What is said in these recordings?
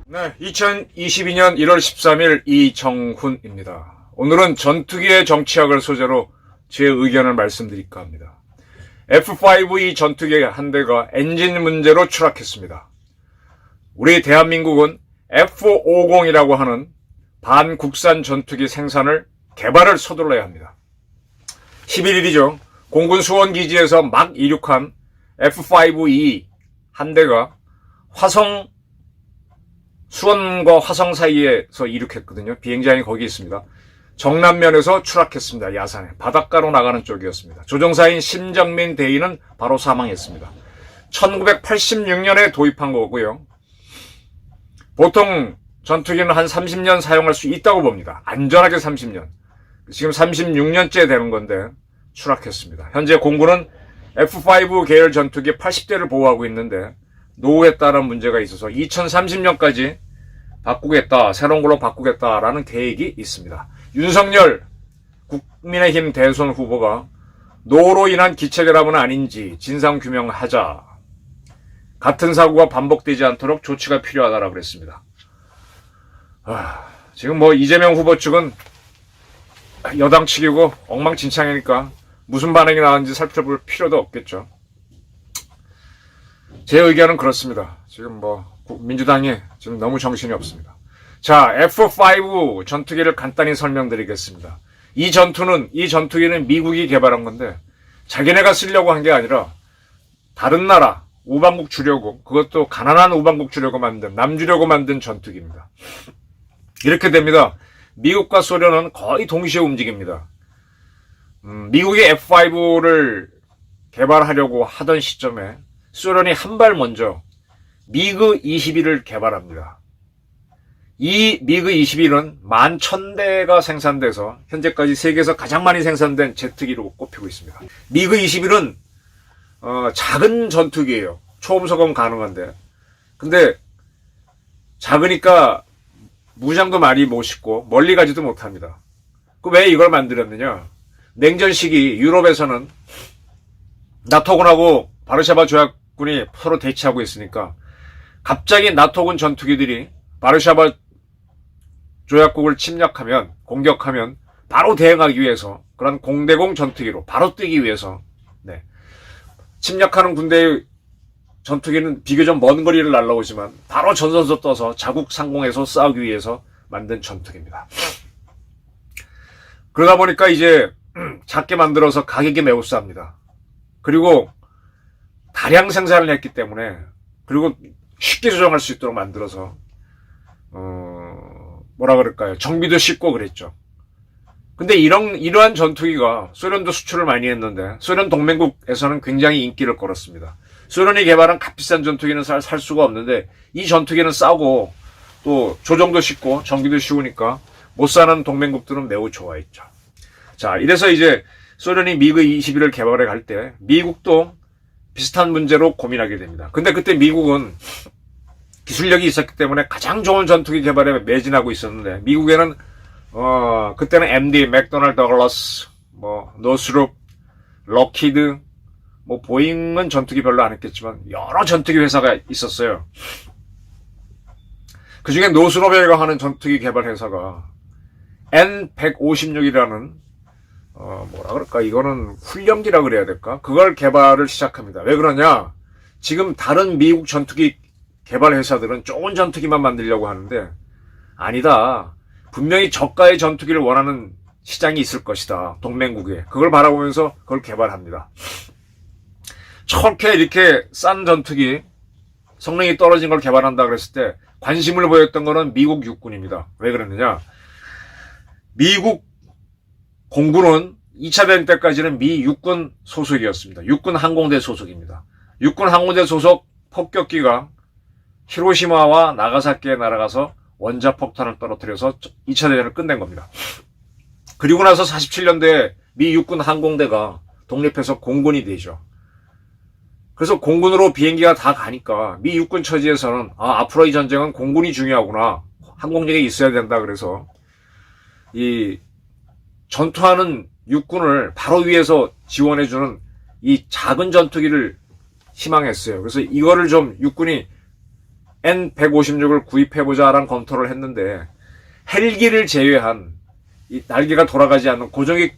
네, 2022년 1월 13일 이정훈입니다. 오늘은 전투기의 정치학을 소재로 제 의견을 말씀드릴까 합니다. F-5E 전투기 한 대가 엔진 문제로 추락했습니다. 우리 대한민국은 F-50이라고 하는 반국산 전투기 생산을 개발을 서둘러야 합니다. 11일이죠. 공군 수원기지에서 막 이륙한 F-5E 한 대가 수원과 화성 사이에서 이륙했거든요. 비행장이 거기 있습니다. 정남면에서 추락했습니다. 야산에. 바닷가로 나가는 쪽이었습니다. 조종사인 심정민 대위는 바로 사망했습니다. 1986년에 도입한 거고요. 보통 전투기는 한 30년 사용할 수 있다고 봅니다. 안전하게 30년. 지금 36년째 되는 건데 추락했습니다. 현재 공군은 F-5 계열 전투기 80대를 보유하고 있는데 노후에 따른 문제가 있어서 2030년까지 바꾸겠다, 새로운 걸로 바꾸겠다라는 계획이 있습니다. 윤석열 국민의힘 대선 후보가 노후로 인한 기체 결함은 아닌지 진상규명하자. 같은 사고가 반복되지 않도록 조치가 필요하다라고 그랬습니다. 지금 이재명 후보 측은 여당 측이고 엉망진창이니까 무슨 반응이 나왔는지 살펴볼 필요도 없겠죠. 제 의견은 그렇습니다. 지금 민주당이 지금 너무 정신이 없습니다. 자, F-5 전투기를 간단히 설명드리겠습니다. 이 전투기는 미국이 개발한 건데 자기네가 쓰려고 한 게 아니라 다른 나라 우방국 주려고, 그것도 가난한 우방국 주려고 남주려고 만든 전투기입니다. 이렇게 됩니다. 미국과 소련은 거의 동시에 움직입니다. 미국이 F-5를 개발하려고 하던 시점에 소련이 한 발 먼저 미그 21을 개발합니다. 이 미그 21은 11,000대가 생산돼서 현재까지 세계에서 가장 많이 생산된 제트기로 꼽히고 있습니다. 미그 21은 작은 전투기예요. 초음속은 가능한데. 근데 작으니까 무장도 많이 못 싣고 멀리 가지도 못합니다. 왜 이걸 만들었느냐? 냉전 시기 유럽에서는 나토군하고 바르샤바 조약군이 서로 대치하고 있으니까 갑자기 나토군 전투기들이 바르샤바 조약국을 공격하면 바로 대응하기 위해서, 그런 공대공 전투기로 바로 뛰기 위해서, 침략하는 군대의 전투기는 비교적 먼 거리를 날아오지만 바로 전선에서 떠서 자국 상공에서 싸우기 위해서 만든 전투기입니다. 그러다 보니까 이제 작게 만들어서 가격이 매우 쌉니다. 그리고 다량 생산을 했기 때문에, 그리고 쉽게 조정할 수 있도록 만들어서 정비도 쉽고 그랬죠. 근데 이러한 전투기가 소련도 수출을 많이 했는데 소련 동맹국에서는 굉장히 인기를 끌었습니다. 소련이 개발한 값비싼 전투기는 살 수가 없는데 이 전투기는 싸고 또 조정도 쉽고 정비도 쉬우니까 못 사는 동맹국들은 매우 좋아했죠. 자, 이래서 이제 소련이 미그 21을 개발해 갈 때 미국도 비슷한 문제로 고민하게 됩니다. 근데 그때 미국은 기술력이 있었기 때문에 가장 좋은 전투기 개발에 매진하고 있었는데, 미국에는 그때는 MD, 맥도날드 더글라스, 노스롭, 럭히드, 보잉은 전투기 별로 안 했겠지만 여러 전투기 회사가 있었어요. 그 중에 노스롭이라고 하는 전투기 개발 회사가 N-156이라는 이거는 훈련기라 그래야 될까? 그걸 개발을 시작합니다. 왜 그러냐? 지금 다른 미국 전투기 개발 회사들은 좋은 전투기만 만들려고 하는데 아니다. 분명히 저가의 전투기를 원하는 시장이 있을 것이다. 동맹국에. 그걸 바라보면서 그걸 개발합니다. 저렇게 이렇게 싼 전투기, 성능이 떨어진 걸 개발한다 그랬을 때 관심을 보였던 거는 미국 육군입니다. 왜 그랬느냐? 미국 공군은 2차 대전 때까지는 미 육군 소속이었습니다. 육군 항공대 소속입니다. 육군 항공대 소속 폭격기가 히로시마와 나가사키에 날아가서 원자폭탄을 떨어뜨려서 2차 대전을 끝낸 겁니다. 그리고 나서 47년도에 미 육군 항공대가 독립해서 공군이 되죠. 그래서 공군으로 비행기가 다 가니까 미 육군 처지에서는 앞으로 이 전쟁은 공군이 중요하구나. 항공력이 있어야 된다. 그래서 이 전투하는 육군을 바로 위에서 지원해주는 이 작은 전투기를 희망했어요. 그래서 이거를 좀 육군이 N-156을 구입해보자라는 검토를 했는데 헬기를 제외한 이 날개가 돌아가지 않는 고정익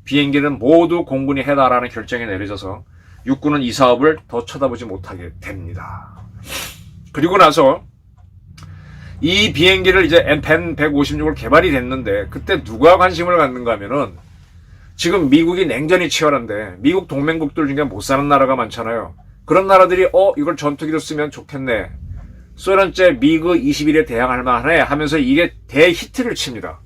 비행기는 모두 공군이 해라라는 결정이 내려져서 육군은 이 사업을 더 쳐다보지 못하게 됩니다. 그리고 나서 이 비행기를 이제 N-156을 개발이 됐는데 그때 누가 관심을 갖는가 하면은 지금 미국이 냉전이 치열한데 미국 동맹국들 중에 못 사는 나라가 많잖아요. 그런 나라들이 이걸 전투기로 쓰면 좋겠네. 소련제 미그 21에 대항할 만해 하면서 이게 대히트를 칩니다.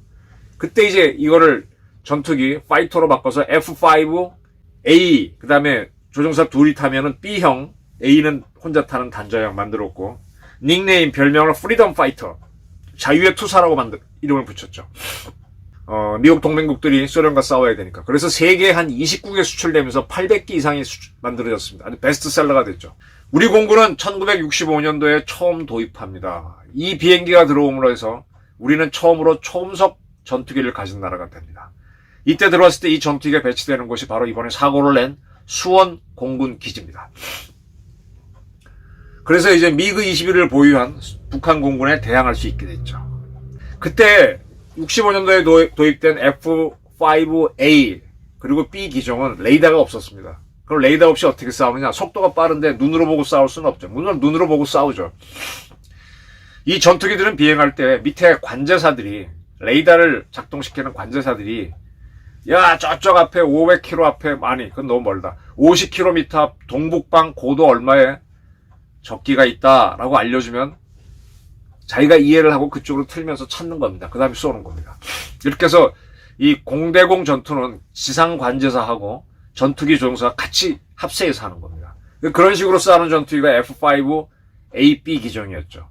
그때 이제 이거를 전투기 파이터로 바꿔서 F5A 그 다음에 조종사 둘이 타면은 B형, A는 혼자 타는 단자형 만들었고 닉네임 별명을 프리덤 파이터 자유의 투사라고 이름을 붙였죠. 미국 동맹국들이 소련과 싸워야 되니까. 그래서 세계 한 29개 수출되면서 800개 이상이 만들어졌습니다. 아주 베스트셀러가 됐죠. 우리 공군은 1965년도에 처음 도입합니다. 이 비행기가 들어옴으로 해서 우리는 처음으로 초음속 전투기를 가진 나라가 됩니다. 이때 들어왔을 때 이 전투기가 배치되는 곳이 바로 이번에 사고를 낸 수원 공군 기지입니다. 그래서 이제 미그 21을 보유한 북한 공군에 대항할 수 있게 됐죠. 그때 65년도에 도입된 F5A 그리고 B 기종은 레이더가 없었습니다. 그럼 레이더 없이 어떻게 싸우느냐? 속도가 빠른데 눈으로 보고 싸울 수는 없죠. 눈으로 보고 싸우죠. 이 전투기들은 비행할 때 밑에 관제사들이 레이더를 작동시키는 관제사들이 야 저쪽 앞에 500km 앞에 아니 그건 너무 멀다. 50km 앞 동북방 고도 얼마에 적기가 있다라고 알려주면 자기가 이해를 하고 그쪽으로 틀면서 찾는 겁니다. 그 다음에 쏘는 겁니다. 이렇게 해서 이 공대공 전투는 지상 관제사하고 전투기 조종사가 같이 합세해서 하는 겁니다. 그런 식으로 싸우는 전투기가 F5AB 기종이었죠.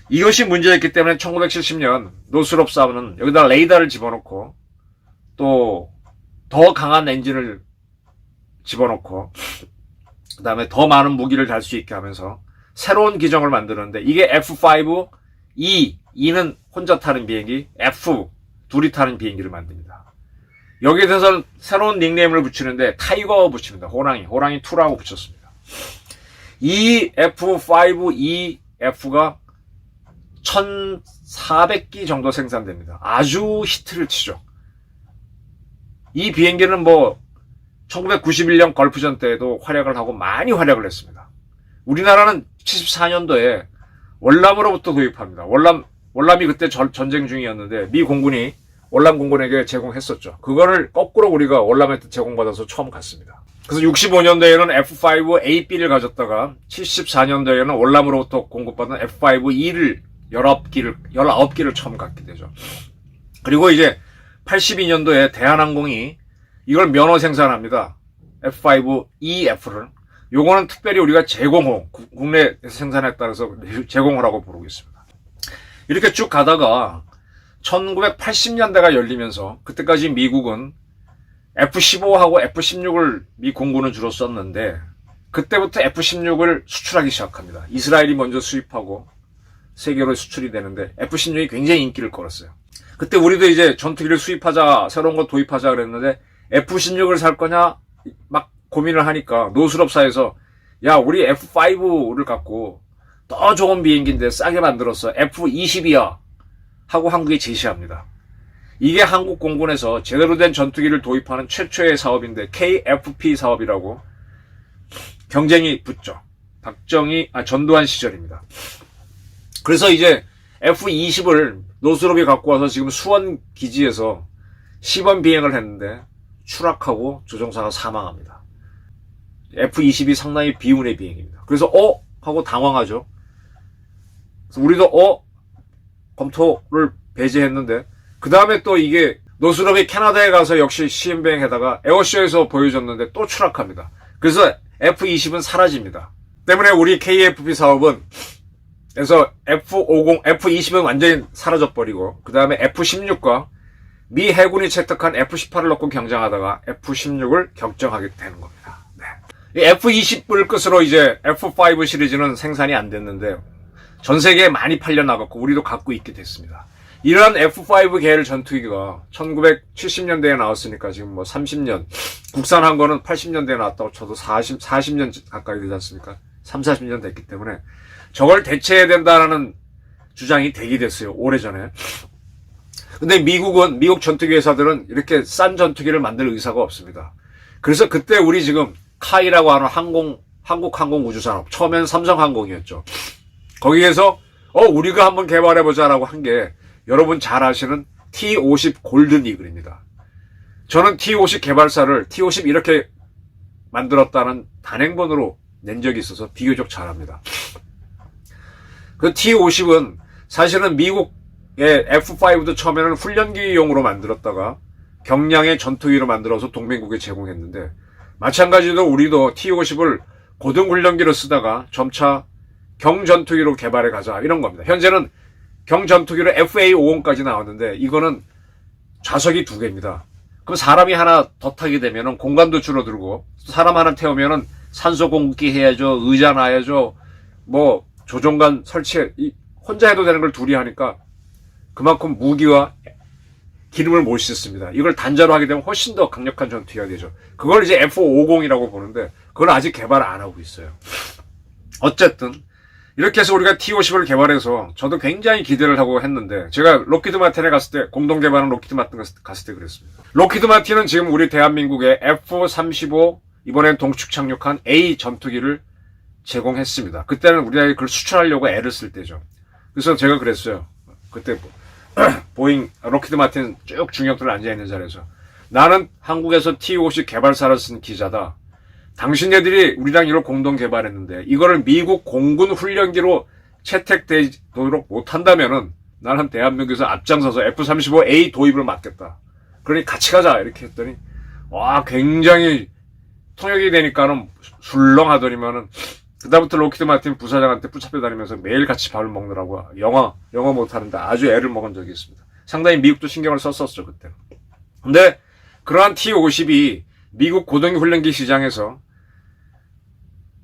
이것이 문제였기 때문에 1970년 노스롭 사업은 여기다 레이더를 집어넣고 또 더 강한 엔진을 집어넣고 그 다음에 더 많은 무기를 달 수 있게 하면서 새로운 기종을 만드는데 이게 F5E, E는 혼자 타는 비행기, F, 둘이 타는 비행기를 만듭니다. 여기에 대해서 새로운 닉네임을 붙이는데 타이거 붙입니다. 호랑이 2라고 붙였습니다. 이 F5EF가 1,400기 정도 생산됩니다. 아주 히트를 치죠. 이 비행기는 1991년 걸프전 때에도 활약을 하고 많이 활약을 했습니다. 우리나라는 74년도에 월남으로부터 도입합니다. 월남이 그때 전쟁 중이었는데 미 공군이 월남 공군에게 제공했었죠. 그거를 거꾸로 우리가 월남한테 제공받아서 처음 갔습니다. 그래서 65년도에는 F5AB를 가졌다가 74년도에는 월남으로부터 공급받은 F5E를 19기를 처음 갖게 되죠. 그리고 이제 82년도에 대한항공이 이걸 면허 생산합니다. F5EF를. 요거는 특별히 우리가 제공호, 국내에서 생산했다 해서 제공호라고 부르고 있습니다. 이렇게 쭉 가다가 1980년대가 열리면서 그때까지 미국은 F-15하고 F-16을 미 공군은 주로 썼는데 그때부터 F-16을 수출하기 시작합니다. 이스라엘이 먼저 수입하고 세계로 수출이 되는데 F-16이 굉장히 인기를 끌었어요. 그때 우리도 이제 전투기를 수입하자, 새로운 거 도입하자 그랬는데 F-16을 살 거냐 막 고민을 하니까 노스럽사에서 야 우리 F5를 갖고 더 좋은 비행기인데 싸게 만들었어. F-20이야 하고 한국에 제시합니다. 이게 한국 공군에서 제대로 된 전투기를 도입하는 최초의 사업인데 KFP 사업이라고 경쟁이 붙죠. 전두환 시절입니다. 그래서 이제 F-20을 노스롭이 갖고 와서 지금 수원 기지에서 시범 비행을 했는데 추락하고 조종사가 사망합니다. F-20이 상당히 비운의 비행입니다. 그래서 하고 당황하죠. 그래서 우리도 검토를 배제했는데 그 다음에 또 이게 노스롭이 캐나다에 가서 역시 시험 비행하다가 에어쇼에서 보여줬는데 또 추락합니다. 그래서 F-20은 사라집니다. 때문에 우리 KFP 사업은 그래서 F-20은 완전히 사라져버리고 그 다음에 F-16과 미 해군이 채택한 F-18을 넣고 경쟁하다가 F-16을 결정하게 되는 겁니다. 네. F-20을 끝으로 이제 F-5 시리즈는 생산이 안 됐는데 전 세계에 많이 팔려나갔고 우리도 갖고 있게 됐습니다. 이러한 F5계열 전투기가 1970년대에 나왔으니까 지금 뭐 30년, 국산한 거는 80년대에 나왔다고 쳐도 40년 가까이 되지 않습니까? 40년 됐기 때문에 저걸 대체해야 된다라는 주장이 대기됐어요. 오래전에. 근데 미국 전투기 회사들은 이렇게 싼 전투기를 만들 의사가 없습니다. 그래서 그때 우리 지금 카이라고 하는 한국항공우주산업, 처음엔 삼성항공이었죠. 거기에서 우리가 한번 개발해보자라고 한 게 여러분 잘 아시는 T-50 골든 이글입니다. 저는 T-50 개발사를 T-50 이렇게 만들었다는 단행본으로 낸 적이 있어서 비교적 잘합니다. 그 T-50은 사실은 미국의 F5도 처음에는 훈련기용으로 만들었다가 경량의 전투기로 만들어서 동맹국에 제공했는데, 마찬가지로 우리도 T-50을 고등훈련기로 쓰다가 점차 경전투기로 개발해 가자 이런 겁니다. 현재는 경전투기로 FA-50까지 나왔는데 이거는 좌석이 2개입니다. 그럼 사람이 하나 더 타게 되면 공간도 줄어들고, 사람 하나 태우면 산소 공급기 해야죠, 의자 놔야죠, 뭐 조종관 설치, 혼자 해도 되는 걸 둘이 하니까 그만큼 무기와 기름을 못 싣습니다. 이걸 단자로 하게 되면 훨씬 더 강력한 전투기가 되죠. 그걸 이제 F-50이라고 보는데 그걸 아직 개발 안 하고 있어요. 어쨌든 이렇게 해서 우리가 T-50을 개발해서 저도 굉장히 기대를 하고 했는데, 제가 로키드 마틴에 갔을 때, 공동 개발한 로키드 마틴 갔을 때 그랬습니다. 로키드 마틴은 지금 우리 대한민국에 F-35 이번엔 동축 착륙한 A 전투기를 제공했습니다. 그때는 우리가 그걸 수출하려고 애를 쓸 때죠. 그래서 제가 그랬어요. 그때 보잉 로키드 마틴 쭉 중역들 앉아있는 자리에서, 나는 한국에서 T-50 개발사를 쓴 기자다. 당신네들이 우리랑 이걸 공동 개발했는데 이거를 미국 공군 훈련기로 채택되도록 못한다면은 나는 대한민국에서 앞장서서 F-35A 도입을 막겠다. 그러니 같이 가자 이렇게 했더니 와, 굉장히 통역이 되니까는 술렁하더니만은 그다음부터 로키드 마틴 부사장한테 붙잡혀 다니면서 매일 같이 밥을 먹느라고 영어 못하는데 아주 애를 먹은 적이 있습니다. 상당히 미국도 신경을 썼었죠 그때. 근데 그러한 T-50이 미국 고등훈련기 시장에서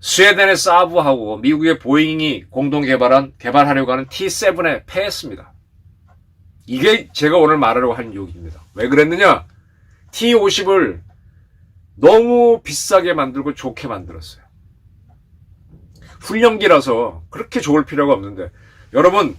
스웨덴의 사브하고 미국의 보잉이 공동 개발하려고 하는 T-7에 패했습니다. 이게 제가 오늘 말하려고 하는 이유입니다. 왜 그랬느냐? T-50을 너무 비싸게 만들고 좋게 만들었어요. 훈련기라서 그렇게 좋을 필요가 없는데, 여러분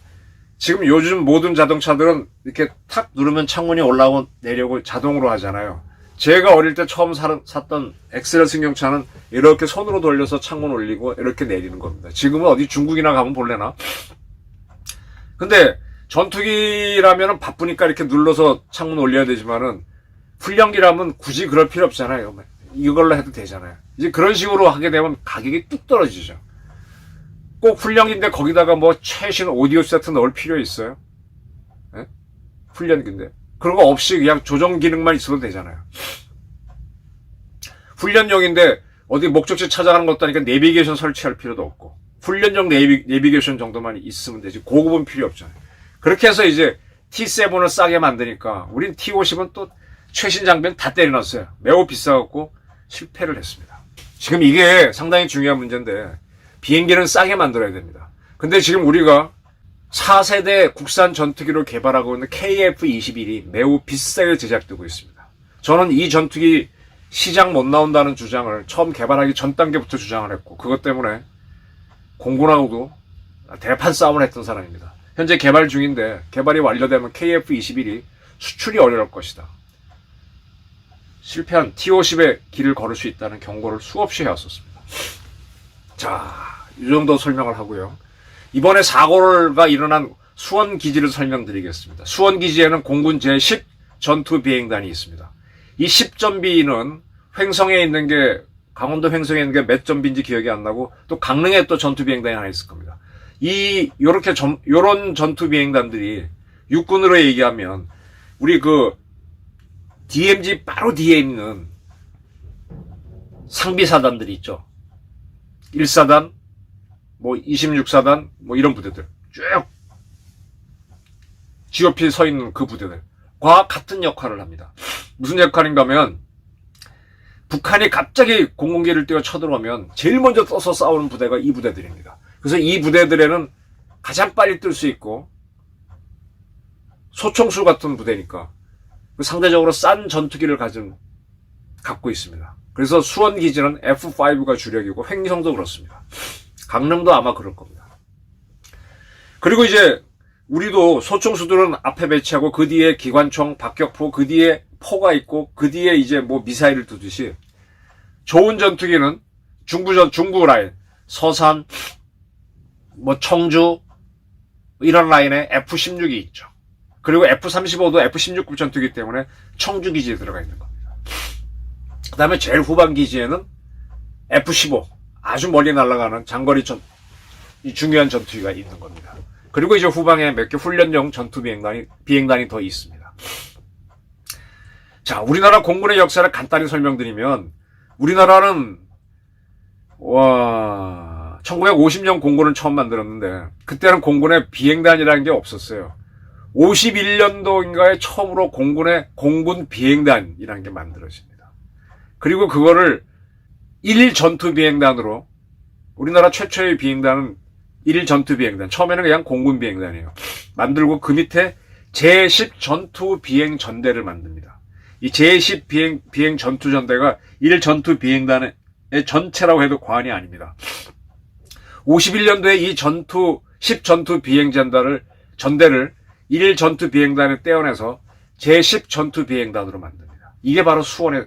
지금 요즘 모든 자동차들은 이렇게 탁 누르면 창문이 올라오고 내려오고 자동으로 하잖아요. 제가 어릴 때 처음 샀던 엑셀 승용차는 이렇게 손으로 돌려서 창문 올리고 이렇게 내리는 겁니다. 지금은 어디 중국이나 가면 볼래나? 근데 전투기라면 바쁘니까 이렇게 눌러서 창문 올려야 되지만은 훈련기라면 굳이 그럴 필요 없잖아요. 이걸로 해도 되잖아요. 이제 그런 식으로 하게 되면 가격이 뚝 떨어지죠. 꼭 훈련기인데 거기다가 뭐 최신 오디오 세트 넣을 필요 있어요? 네? 훈련기인데. 그런 거 없이 그냥 조정 기능만 있어도 되잖아요. 훈련용인데 어디 목적지 찾아가는 것도 아니까 내비게이션 설치할 필요도 없고, 훈련용 내비게이션 정도만 있으면 되지 고급은 필요 없잖아요. 그렇게 해서 이제 T-7을 싸게 만드니까 우린 T-50은 또 최신 장비는 다 때려놨어요. 매우 비싸갖고 실패를 했습니다. 지금 이게 상당히 중요한 문제인데, 비행기는 싸게 만들어야 됩니다. 근데 지금 우리가 4세대 국산 전투기로 개발하고 있는 KF-21이 매우 비싸게 제작되고 있습니다. 저는 이 전투기 시장 못 나온다는 주장을 처음 개발하기 전 단계부터 주장을 했고, 그것 때문에 공군하고도 대판 싸움을 했던 사람입니다. 현재 개발 중인데 개발이 완료되면 KF-21이 수출이 어려울 것이다. 실패한 T-50의 길을 걸을 수 있다는 경고를 수없이 해왔었습니다. 자, 이 정도 설명을 하고요. 이번에 사고가 일어난 수원기지를 설명드리겠습니다. 수원기지에는 공군 제10 전투비행단이 있습니다. 이 10전비는 횡성에 있는 게, 강원도 횡성에 있는 게 몇 전비인지 기억이 안 나고, 또 강릉에 또 전투비행단이 하나 있을 겁니다. 요런 전투비행단들이 육군으로 얘기하면 우리 DMZ 바로 뒤에 있는 상비사단들이 있죠. 1사단, 26사단, 이런 부대들. 쭉 GOP 서 있는 그 부대들과 같은 역할을 합니다. 무슨 역할인가 하면, 북한이 갑자기 공군기를 띄워 쳐들어오면 제일 먼저 떠서 싸우는 부대가 이 부대들입니다. 그래서 이 부대들에는 가장 빨리 뜰 수 있고 소총수 같은 부대니까 상대적으로 싼 전투기를 갖고 있습니다. 그래서 수원 기지는 F5가 주력이고 횡성도 그렇습니다. 강릉도 아마 그럴 겁니다. 그리고 이제 우리도 소총수들은 앞에 배치하고 그 뒤에 기관총, 박격포, 그 뒤에 포가 있고 그 뒤에 이제 뭐 미사일을 두듯이 좋은 전투기는 중부 라인, 서산, 뭐 청주 이런 라인에 F-16이 있죠. 그리고 F-35도 F-16급 전투기 때문에 청주 기지에 들어가 있는 겁니다. 그 다음에 제일 후방 기지에는 F-15 아주 멀리 날아가는 장거리 중요한 전투기가 있는 겁니다. 그리고 이제 후방에 몇 개 훈련용 전투 비행단이 더 있습니다. 자, 우리나라 공군의 역사를 간단히 설명드리면 우리나라는 1950년 공군을 처음 만들었는데 그때는 공군에 비행단이라는 게 없었어요. 51년도인가에 처음으로 공군 비행단이라는 게 만들어집니다. 그리고 그거를 1일 전투 비행단으로 우리나라 최초의 비행단은 1일 전투 비행단. 처음에는 그냥 공군 비행단이에요. 만들고 그 밑에 제10 전투 비행 전대를 만듭니다. 이 제10 비행 전투 전대가 1일 전투 비행단의 전체라고 해도 과언이 아닙니다. 51년도에 이 10 전투 비행 전대를 1일 전투 비행단에 떼어내서 제10 전투 비행단으로 만듭니다. 이게 바로 수원에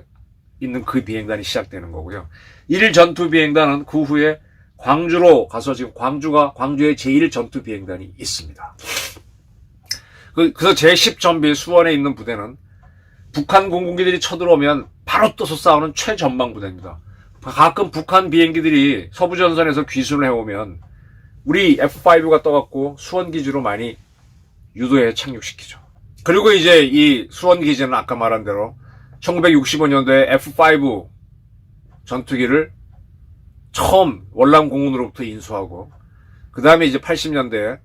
있는 그 비행단이 시작되는 거고요. 1일 전투 비행단은 그 후에 광주로 가서 지금 광주에 제1 전투 비행단이 있습니다. 그래서 제10 전비 수원에 있는 부대는 북한 공군기들이 쳐들어오면 바로 떠서 싸우는 최전방 부대입니다. 가끔 북한 비행기들이 서부전선에서 귀순을 해오면 우리 F5가 떠갖고 수원기지로 많이 유도에 착륙시키죠. 그리고 이제 이 수원기지는 아까 말한 대로 1965년도에 F5 전투기를 처음 월남공군으로부터 인수하고 그 다음에 이제 80년대에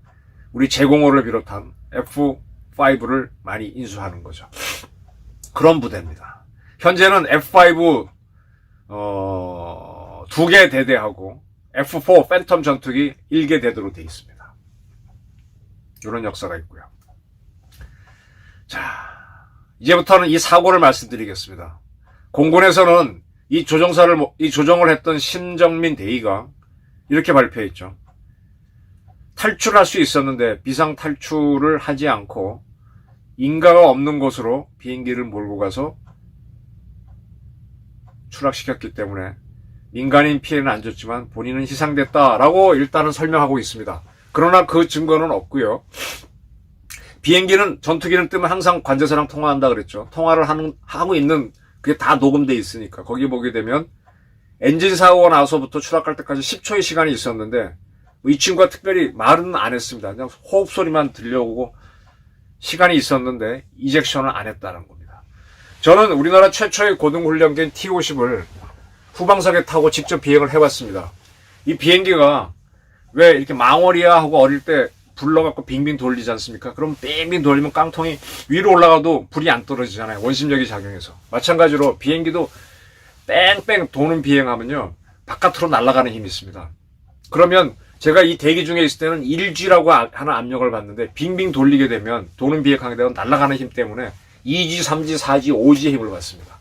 우리 제공호를 비롯한 F5를 많이 인수하는 거죠. 그런 부대입니다. 현재는 F5 2개 대대하고 F4 팬텀 전투기 1개 대대로 되어 있습니다. 이런 역사가 있고요. 자, 이제부터는 이 사고를 말씀드리겠습니다. 공군에서는 이 조정을 했던 신정민 대위가 이렇게 발표했죠. 탈출할 수 있었는데 비상 탈출을 하지 않고 인가가 없는 곳으로 비행기를 몰고 가서 추락시켰기 때문에 민간인 피해는 안 줬지만 본인은 희생됐다라고 일단은 설명하고 있습니다. 그러나 그 증거는 없고요. 전투기는 뜨면 항상 관제사랑 통화한다 그랬죠. 통화를 하고 있는 그게 다 녹음돼 있으니까 거기 보게 되면 엔진 사고가 나서부터 추락할 때까지 10초의 시간이 있었는데 이 친구가 특별히 말은 안 했습니다. 그냥 호흡 소리만 들려오고 시간이 있었는데 이젝션을 안 했다는 겁니다. 저는 우리나라 최초의 고등훈련기인 T-50을 후방석에 타고 직접 비행을 해봤습니다. 이 비행기가 왜 이렇게 망월이야 하고 어릴 때 불러갖고 빙빙 돌리지 않습니까? 그럼 빙빙 돌리면 깡통이 위로 올라가도 불이 안 떨어지잖아요. 원심력이 작용해서. 마찬가지로 비행기도 뺑뺑 도는 비행하면요. 바깥으로 날아가는 힘이 있습니다. 그러면 제가 이 대기 중에 있을 때는 1G라고 하는 압력을 받는데 빙빙 돌리게 되면 도는 비행하게 되면 날아가는 힘 때문에 2G, 3G, 4G, 5G의 힘을 받습니다.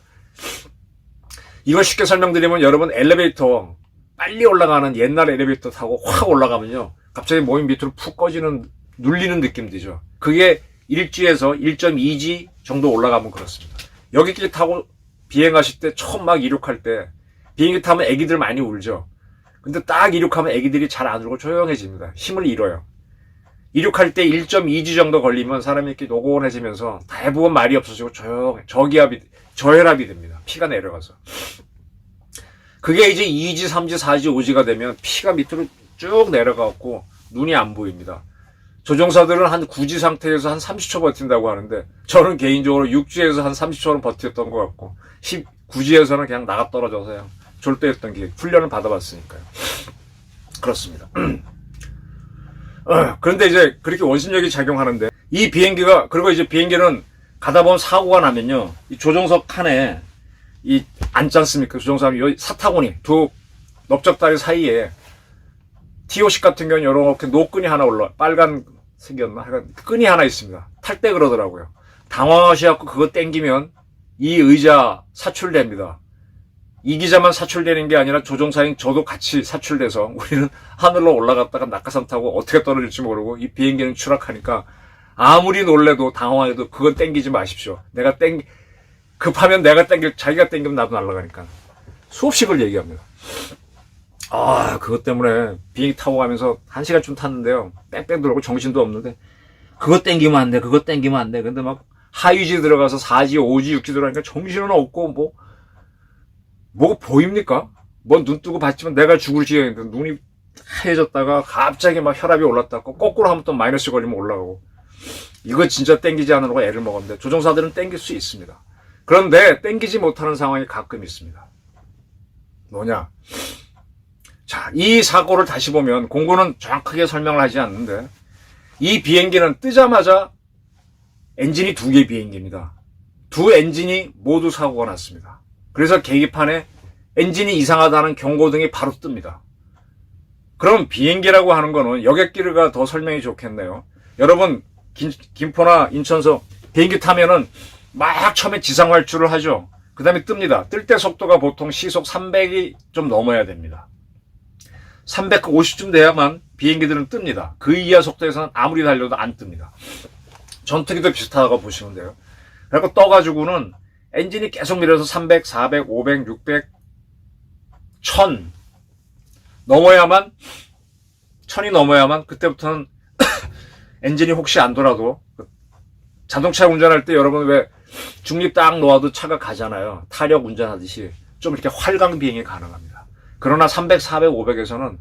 이걸 쉽게 설명드리면 여러분 엘리베이터 빨리 올라가는 옛날 엘리베이터 타고 확 올라가면요. 갑자기 몸이 밑으로 푹 눌리는 느낌 들죠. 그게 1G에서 1.2G 정도 올라가면 그렇습니다. 여기끼리 타고 비행하실 때 처음 막 이륙할 때 비행기 타면 애기들 많이 울죠. 근데 딱 이륙하면 애기들이 잘 안 울고 조용해집니다. 힘을 잃어요. 이륙할 때 1.2G 정도 걸리면 사람이 이렇게 노곤해지면서 대부분 말이 없어지고 저혈압이 됩니다. 피가 내려가서. 그게 이제 2G, 3G, 4G, 5G가 되면 피가 밑으로 쭉 내려가고 눈이 안 보입니다. 조종사들은 한 9G 상태에서 한 30초 버틴다고 하는데 저는 개인적으로 6G에서 한 30초는 버텼던 것 같고 9G에서는 그냥 나가 떨어져서요. 졸도했던 게 훈련을 받아봤으니까요. 그렇습니다. 그런데 이제 그렇게 원심력이 작용하는데 이 비행기가 그리고 이제 비행기는 가다 보면 사고가 나면요. 이 조종석 칸에 앉지 않습니까? 조종사님 사타구니 두 넓적다리 사이에 T-50 같은 경우는 이렇게 노끈이 하나 빨간색이었나? 끈이 하나 있습니다. 탈 때 그러더라고요. 당황하셔갖고 그거 땡기면 이 의자 사출됩니다. 이 기자만 사출되는 게 아니라 조종사인 저도 같이 사출돼서 우리는 하늘로 올라갔다가 낙하산 타고 어떻게 떨어질지 모르고 이 비행기는 추락하니까 아무리 놀래도 당황해도 그건 땡기지 마십시오. 급하면 내가 자기가 땡기면 나도 날아가니까. 수없이걸 얘기합니다. 그것 때문에 비행기 타고 가면서 1시간쯤 탔는데요. 뺑뺑 돌고 정신도 없는데 그거 땡기면 안 돼. 그거 땡기면 안 돼. 근데 막 하위지 들어가서 4지, 5지, 6지 들어가니까 정신은 없고 뭐 보입니까? 뭐 눈 뜨고 봤지만 내가 죽을 지경인데 눈이 하얘졌다가 갑자기 막 혈압이 올랐다가 거꾸로 하면 또 마이너스 걸리면 올라가고 이거 진짜 땡기지 않으려고 애를 먹었는데 조종사들은 땡길 수 있습니다. 그런데 땡기지 못하는 상황이 가끔 있습니다. 뭐냐? 자, 이 사고를 다시 보면 공고는 정확하게 설명을 하지 않는데 이 비행기는 뜨자마자 엔진이 2개 비행기입니다. 두 엔진이 모두 사고가 났습니다. 그래서 계기판에 엔진이 이상하다는 경고등이 바로 뜹니다. 그럼 비행기라고 하는 거는 여객기가 더 설명이 좋겠네요. 여러분 김포나 인천서 비행기 타면은 막 처음에 지상 활주를 하죠. 그 다음에 뜹니다. 뜰 때 속도가 보통 시속 300이 좀 넘어야 됩니다. 350쯤 돼야만 비행기들은 뜹니다. 그 이하 속도에서는 아무리 달려도 안 뜹니다. 전투기도 비슷하다고 보시면 돼요. 그래서 떠가지고는 엔진이 계속 밀어서 300, 400, 500, 600, 1000 넘어야만 1000이 넘어야만 그때부터는 엔진이 혹시 안 돌아도 자동차 운전할 때 여러분 왜 중립 딱 놓아도 차가 가잖아요. 타력 운전하듯이 좀 이렇게 활강 비행이 가능합니다. 그러나 300, 400, 500에서는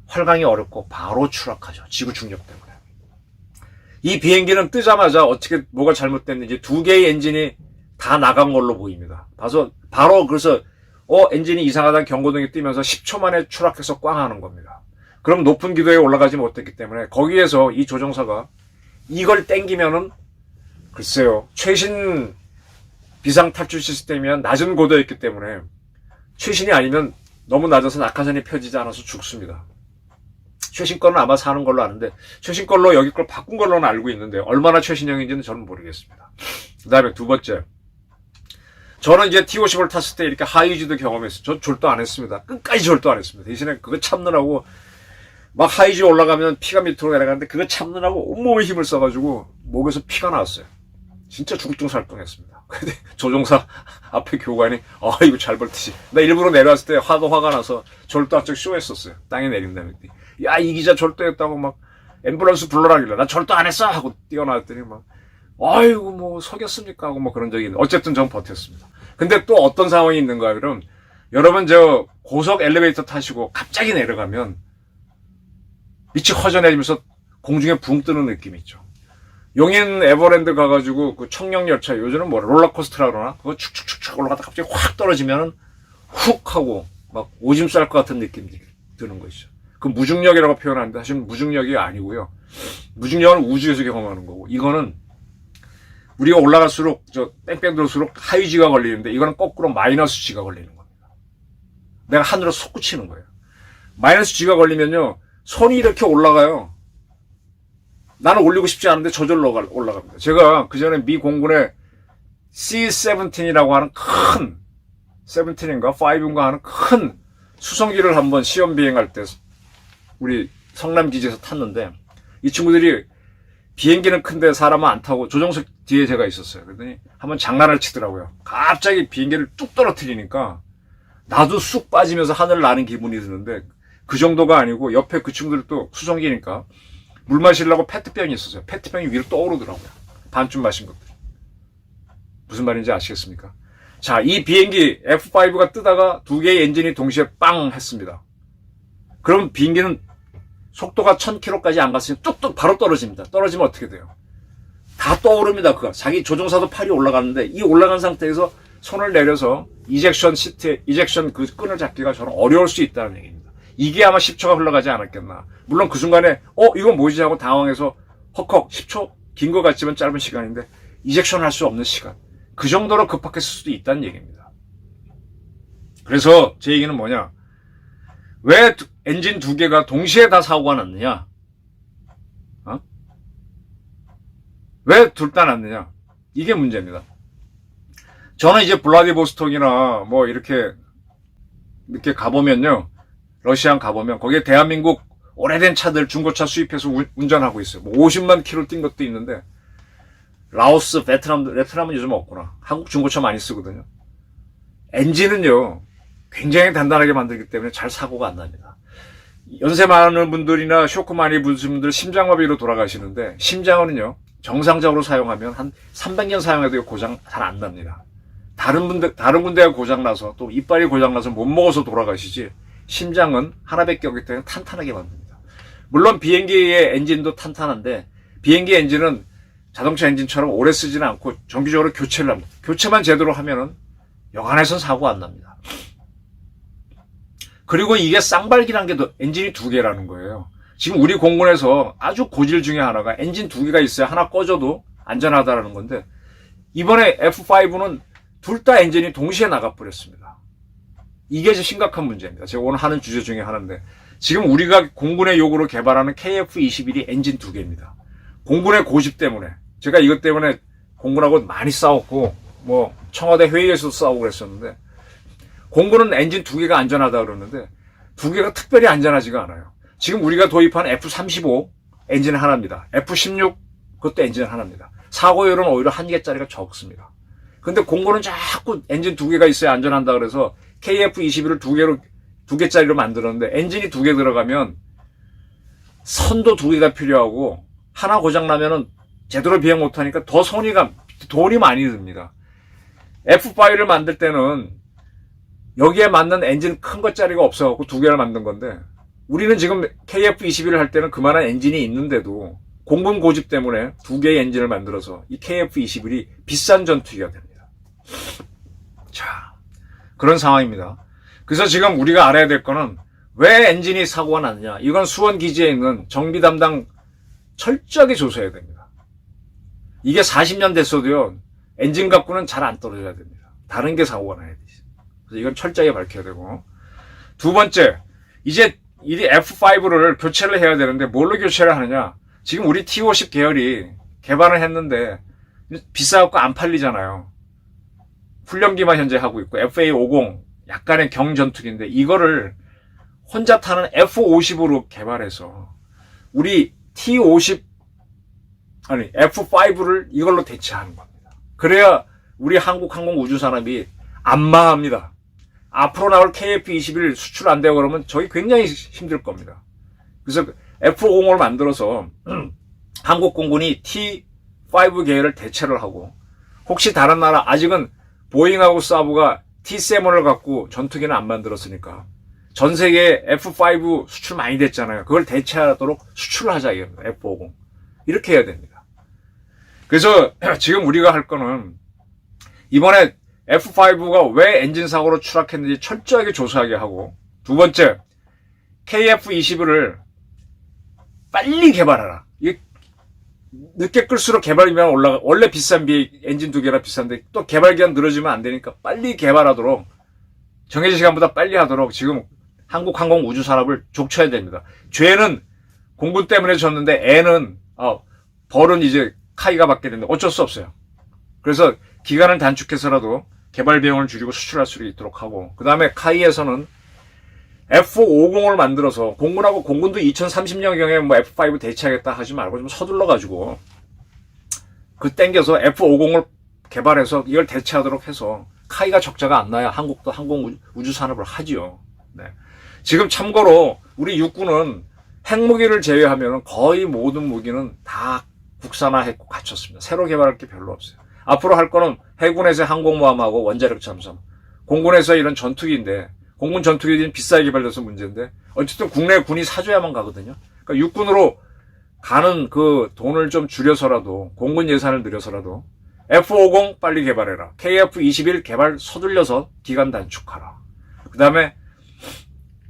활강이 어렵고 바로 추락하죠. 지구 중력 때문에. 이 비행기는 뜨자마자 어떻게 뭐가 잘못됐는지 2개의 엔진이 다 나간 걸로 보입니다. 그래서 엔진이 이상하다는 경고등이 뜨면서 10초 만에 추락해서 꽝 하는 겁니다. 그럼 높은 기도에 올라가지 못했기 때문에 거기에서 이 조종사가 이걸 땡기면은 글쎄요. 최신 비상 탈출 시스템이면 낮은 고도였기 때문에 최신이 아니면 너무 낮아서 낙하산이 펴지지 않아서 죽습니다. 최신 거는 아마 사는 걸로 아는데 최신 걸로 여기 걸 바꾼 걸로는 알고 있는데 얼마나 최신형인지는 저는 모르겠습니다. 그 다음에 두 번째. 저는 이제 T-50을 탔을 때 이렇게 하이지도 경험했어요. 저 졸도 안 했습니다. 끝까지 졸도 안 했습니다. 대신에 그거 참느라고 막 하이지 올라가면 피가 밑으로 내려가는데 그거 참느라고 온몸에 힘을 써가지고 목에서 피가 나왔어요. 진짜 중증살동했습니다. 근데 조종사 앞에 교관이 이거 잘 벌듯이 나 일부러 내려왔을 때 화가 나서 졸도 한쪽 쇼했었어요. 땅에 내린 다음에 야 이 기자 졸도했다고 막 앰뷸런스 불러라길래 나 졸도 안 했어 하고 뛰어나왔더니 막 아이고 뭐 속였습니까 하고 뭐 그런 적이 있는데 어쨌든 전 버텼습니다. 근데 또 어떤 상황이 있는가 하면 여러분 저 고속 엘리베이터 타시고 갑자기 내려가면 밑이 허전해지면서 공중에 붕 뜨는 느낌이 있죠. 용인 에버랜드 가가지고 그 청룡열차 요즘은 뭐 롤러코스터라 그러나 그거 축축축축 올라가다 갑자기 확 떨어지면은 훅 하고 막 오줌 쌀 것 같은 느낌이 드는 것이죠. 그 무중력이라고 표현하는데 사실 무중력이 아니고요. 무중력은 우주에서 경험하는 거고 이거는 우리가 올라갈수록 뺑뺑 돌수록 하위지가 걸리는데 이거는 거꾸로 마이너스 G가 걸리는 겁니다. 내가 하늘로 솟구치는 거예요. 마이너스 G가 걸리면요 손이 이렇게 올라가요. 나는 올리고 싶지 않은데 저절로 올라갑니다. 제가 그 전에 미 공군의 C-17이라고 하는 큰 17인가 5인가 하는 큰 수송기를 한번 시험 비행할 때 우리 성남기지에서 탔는데 이 친구들이 비행기는 큰데 사람은 안 타고 조종석 뒤에 제가 있었어요. 그랬더니 한번 장난을 치더라고요. 갑자기 비행기를 뚝 떨어뜨리니까 나도 쑥 빠지면서 하늘을 나는 기분이 드는데 그 정도가 아니고 옆에 그 친구들도 수송기니까 물 마시려고 페트병이 있었어요. 페트병이 위로 떠오르더라고요. 반쯤 마신 것들. 무슨 말인지 아시겠습니까? 자, 이 비행기 F5가 뜨다가 2개의 엔진이 동시에 빵 했습니다. 그럼 비행기는 속도가 1000km까지 안 갔으니 뚝뚝 바로 떨어집니다. 떨어지면 어떻게 돼요? 다 떠오릅니다. 그거. 자기 조종사도 팔이 올라가는데 이 올라간 상태에서 손을 내려서 이젝션 그 끈을 잡기가 저는 어려울 수 있다는 얘기입니다. 이게 아마 10초가 흘러가지 않았겠나. 물론 그 순간에 이건 뭐지 하고 당황해서 헉헉 10초 긴 것 같지만 짧은 시간인데 이젝션 할 수 없는 시간. 그 정도로 급박했을 수도 있다는 얘기입니다. 그래서 제 얘기는 뭐냐. 왜 엔진 2개가 동시에 다 사고가 났느냐? 왜 둘 다 놨느냐? 이게 문제입니다. 저는 이제 블라디보스톡이나 뭐 이렇게 가보면요. 러시아 가보면 거기에 대한민국 오래된 차들 중고차 수입해서 운전하고 있어요. 뭐 50만 킬로 뛴 것도 있는데 라오스, 베트남은 요즘 없구나. 한국 중고차 많이 쓰거든요. 엔진은요. 굉장히 단단하게 만들기 때문에 잘 사고가 안 납니다. 연세 많은 분들이나 쇼크 많이 받으신 분들 심장마비로 돌아가시는데 심장은요. 정상적으로 사용하면 한 300년 사용해도 고장 잘 안 납니다. 다른 군데가 고장나서 또 이빨이 고장나서 못 먹어서 돌아가시지 심장은 하나밖에 없기 때문에 탄탄하게 만듭니다. 물론 비행기의 엔진도 탄탄한데 비행기 엔진은 자동차 엔진처럼 오래 쓰지는 않고 정기적으로 교체를 합니다. 교체만 제대로 하면은 여간해선 사고 안 납니다. 그리고 이게 쌍발기란 게 엔진이 두 개라는 거예요. 지금 우리 공군에서 아주 고질 중에 하나가 엔진 두 개가 있어야 하나 꺼져도 안전하다라는 건데 이번에 F5는 둘 다 엔진이 동시에 나가버렸습니다. 이게 심각한 문제입니다. 제가 오늘 하는 주제 중에 하나인데 지금 우리가 공군의 요구로 개발하는 KF-21이 엔진 두 개입니다. 공군의 고집 때문에 제가 이것 때문에 공군하고 많이 싸웠고 뭐 청와대 회의에서도 싸우고 그랬었는데 공군은 엔진 두 개가 안전하다 그러는데 두 개가 특별히 안전하지가 않아요. 지금 우리가 도입한 F-35 엔진 하나입니다. F-16 그것도 엔진 하나입니다. 사고율은 오히려 한 개짜리가 적습니다. 근데 공군은 자꾸 엔진 두 개가 있어야 안전한다 그래서 KF-21을 두 개짜리로 만들었는데 엔진이 두 개 들어가면 선도 두 개가 필요하고 하나 고장나면은 제대로 비행 못하니까 더 돈이 많이 듭니다. F5를 만들 때는 여기에 맞는 엔진 큰 것짜리가 없어갖고 두 개를 만든 건데 우리는 지금 KF-21을 할 때는 그만한 엔진이 있는데도 공군 고집 때문에 두 개의 엔진을 만들어서 이 KF-21이 비싼 전투기가 됩니다. 자, 그런 상황입니다. 그래서 지금 우리가 알아야 될 거는 왜 엔진이 사고가 났느냐. 이건 수원기지에 있는 정비 담당 철저하게 조사해야 됩니다. 이게 40년 됐어도요. 엔진 갖고는 잘 안 떨어져야 됩니다. 다른 게 사고가 나야 되지. 그래서 이건 철저하게 밝혀야 되고. 두 번째, 이제 이 F5를 교체를 해야 되는데 뭘로 교체를 하느냐. 지금 우리 T-50 계열이 개발을 했는데 비싸갖고 안 팔리잖아요. 훈련기만 현재 하고 있고 FA-50 약간의 경전투기인데 이거를 혼자 타는 F-50으로 개발해서 우리 T-50 아니 F5를 이걸로 대체하는 겁니다. 그래야 우리 한국 항공우주산업이 안 망합니다. 앞으로 나올 KF-21 수출 안 되고 그러면 저희 굉장히 힘들 겁니다. 그래서 F-50을 만들어서 한국 공군이 T5 계열을 대체를 하고 혹시 다른 나라 아직은 보잉하고 사브가 T7을 갖고 전투기는 안 만들었으니까 전 세계에 F5 수출 많이 됐잖아요. 그걸 대체하도록 수출을 하자 이겁니다. F-50 이렇게 해야 됩니다. 그래서 지금 우리가 할 거는 이번에 F5가 왜 엔진 사고로 추락했는지 철저하게 조사하게 하고 두 번째 KF-21을 빨리 개발하라. 이게 늦게 끌수록 개발비만 올라가. 원래 비싼 엔진 두 개라 비싼데 또 개발 기간 늘어지면 안 되니까 빨리 개발하도록 정해진 시간보다 빨리 하도록 지금 한국 항공 우주 산업을 족쳐야 됩니다. 죄는 공군 때문에 졌는데 애는 벌은 이제 카이가 받게 되는데 어쩔 수 없어요. 그래서 기간을 단축해서라도 개발 비용을 줄이고 수출할 수 있도록 하고 그 다음에 카이에서는 F-50을 만들어서 공군도 2030년경에 뭐 F5 대체하겠다 하지 말고 좀 서둘러가지고 그 땡겨서 F-50을 개발해서 이걸 대체하도록 해서 카이가 적자가 안 나야 한국도 항공 우주 산업을 하지요. 네. 지금 참고로 우리 육군은 핵무기를 제외하면 거의 모든 무기는 다 국산화했고 갖췄습니다. 새로 개발할 게 별로 없어요. 앞으로 할 거는 해군에서의 항공모함하고 원자력 잠수함, 공군에서 이런 전투기인데 공군 전투기는 비싸게 개발돼서 문제인데 어쨌든 국내 군이 사줘야만 가거든요. 그러니까 육군으로 가는 그 돈을 좀 줄여서라도 공군 예산을 늘려서라도 F-50 빨리 개발해라. KF-21 개발 서둘려서 기간 단축하라. 그 다음에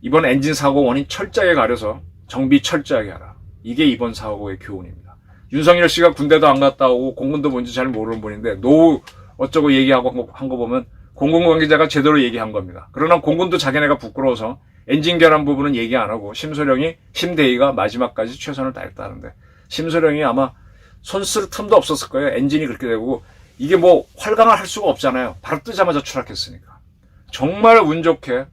이번 엔진 사고 원인 철저하게 가려서 정비 철저하게 하라. 이게 이번 사고의 교훈입니다. 윤석열 씨가 군대도 안 갔다 오고 공군도 뭔지 잘 모르는 분인데 노후 어쩌고 얘기하고 한 거 보면 공군 관계자가 제대로 얘기한 겁니다. 그러나 공군도 자기네가 부끄러워서 엔진 결함 부분은 얘기 안 하고 심대희가 마지막까지 최선을 다했다는데 심소령이 아마 손 쓸 틈도 없었을 거예요. 엔진이 그렇게 되고 이게 뭐 활강을 할 수가 없잖아요. 바로 뜨자마자 추락했으니까. 정말 운 좋게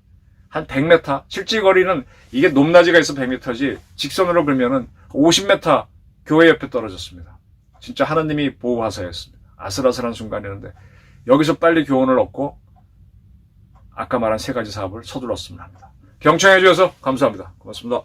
한 100m, 실제 거리는 이게 높낮이가 있어 100m지 직선으로 그러면은 50m 교회 옆에 떨어졌습니다. 진짜 하나님이 보호하사였습니다. 아슬아슬한 순간이었는데 여기서 빨리 교훈을 얻고 아까 말한 세 가지 사업을 서둘렀으면 합니다. 경청해 주셔서 감사합니다. 고맙습니다.